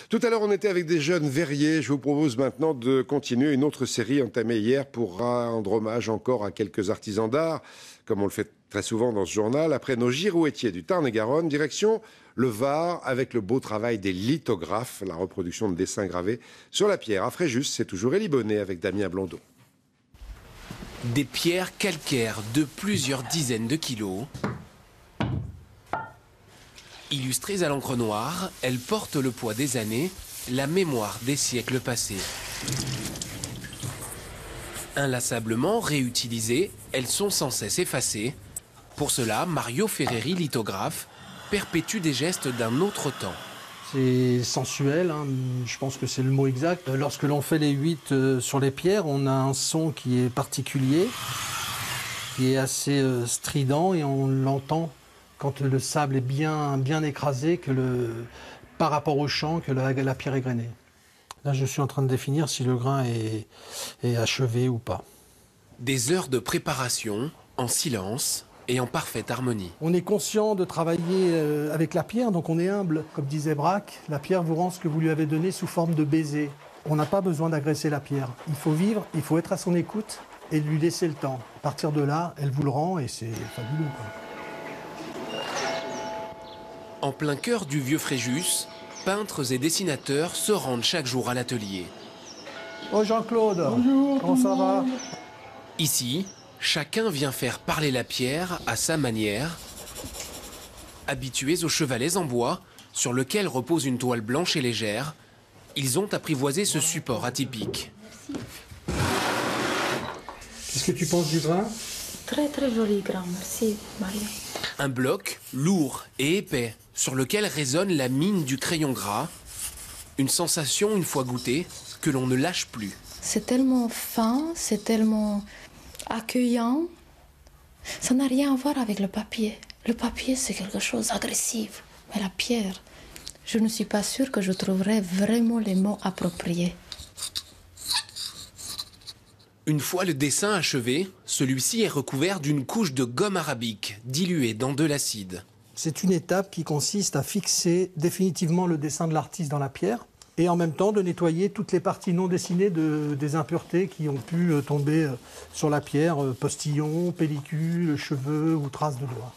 Tout à l'heure, on était avec des jeunes verriers. Je vous propose maintenant de continuer une autre série entamée hier pour rendre hommage encore à quelques artisans d'art, comme on le fait très souvent dans ce journal. Après nos girouettiers du Tarn-et-Garonne, direction le Var avec le beau travail des lithographes, la reproduction de dessins gravés sur la pierre. À Fréjus, c'est toujours Élie Bonnet avec Damien Blondeau. Des pierres calcaires de plusieurs dizaines de kilos. Illustrées à l'encre noire, elles portent le poids des années, la mémoire des siècles passés. Inlassablement réutilisées, elles sont sans cesse effacées. Pour cela, Mario Ferreri, lithographe, perpétue des gestes d'un autre temps. C'est sensuel, hein, je pense que c'est le mot exact. Lorsque l'on fait les 8 sur les pierres, on a un son qui est particulier, qui est assez strident et on l'entend quand le sable est bien écrasé par rapport au champ que la pierre est grainée. Là, je suis en train de définir si le grain est achevé ou pas. Des heures de préparation, en silence et en parfaite harmonie. On est conscient de travailler avec la pierre, donc on est humble. Comme disait Braque, la pierre vous rend ce que vous lui avez donné sous forme de baiser. On n'a pas besoin d'agresser la pierre. Il faut vivre, il faut être à son écoute et lui laisser le temps. À partir de là, elle vous le rend et c'est fabuleux, quoi. En plein cœur du vieux Fréjus, peintres et dessinateurs se rendent chaque jour à l'atelier. Oh Jean-Claude, bonjour, comment ça va? Ici, chacun vient faire parler la pierre à sa manière. Habitués aux chevalets en bois, sur lequel repose une toile blanche et légère, ils ont apprivoisé ce support atypique. Qu'est-ce que tu penses du grain? Très très joli grain, merci Maria. Un bloc lourd et épais, sur lequel résonne la mine du crayon gras. Une sensation, une fois goûtée, que l'on ne lâche plus. C'est tellement fin, c'est tellement accueillant. Ça n'a rien à voir avec le papier. Le papier, c'est quelque chose d'agressif. Mais la pierre, je ne suis pas sûre que je trouverai vraiment les mots appropriés. Une fois le dessin achevé, celui-ci est recouvert d'une couche de gomme arabique, diluée dans de l'acide. C'est une étape qui consiste à fixer définitivement le dessin de l'artiste dans la pierre et en même temps de nettoyer toutes les parties non dessinées des impuretés qui ont pu tomber sur la pierre, postillons, pellicules, cheveux ou traces de doigts.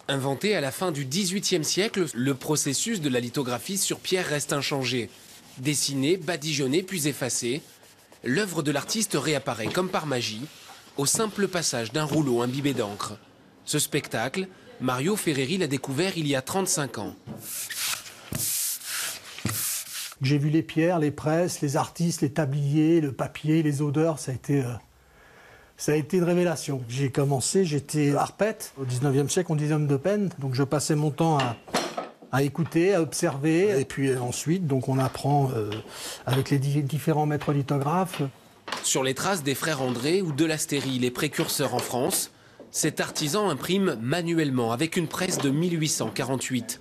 Inventé à la fin du XVIIIe siècle, le processus de la lithographie sur pierre reste inchangé. Dessiné, badigeonné puis effacé, l'œuvre de l'artiste réapparaît comme par magie au simple passage d'un rouleau imbibé d'encre. Ce spectacle, Mario Ferreri l'a découvert il y a 35 ans. J'ai vu les pierres, les presses, les artistes, les tabliers, le papier, les odeurs, ça a été une révélation. J'ai commencé, j'étais arpète. Au 19e siècle, on disait homme de peine, donc je passais mon temps à écouter, à observer, et puis ensuite, donc on apprend avec les différents maîtres lithographes. Sur les traces des frères André ou de l'Astérie, les précurseurs en France, cet artisan imprime manuellement avec une presse de 1848.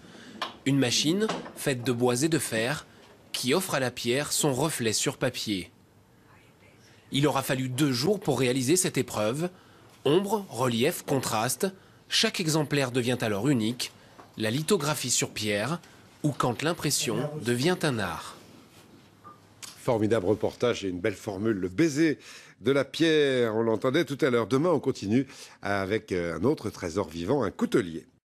Une machine faite de bois et de fer qui offre à la pierre son reflet sur papier. Il aura fallu 2 jours pour réaliser cette épreuve. Ombre, relief, contraste, chaque exemplaire devient alors unique. La lithographie sur pierre, ou quand l'impression devient un art. Formidable reportage et une belle formule, le baiser de la pierre, on l'entendait tout à l'heure. Demain, on continue avec un autre trésor vivant, un coutelier.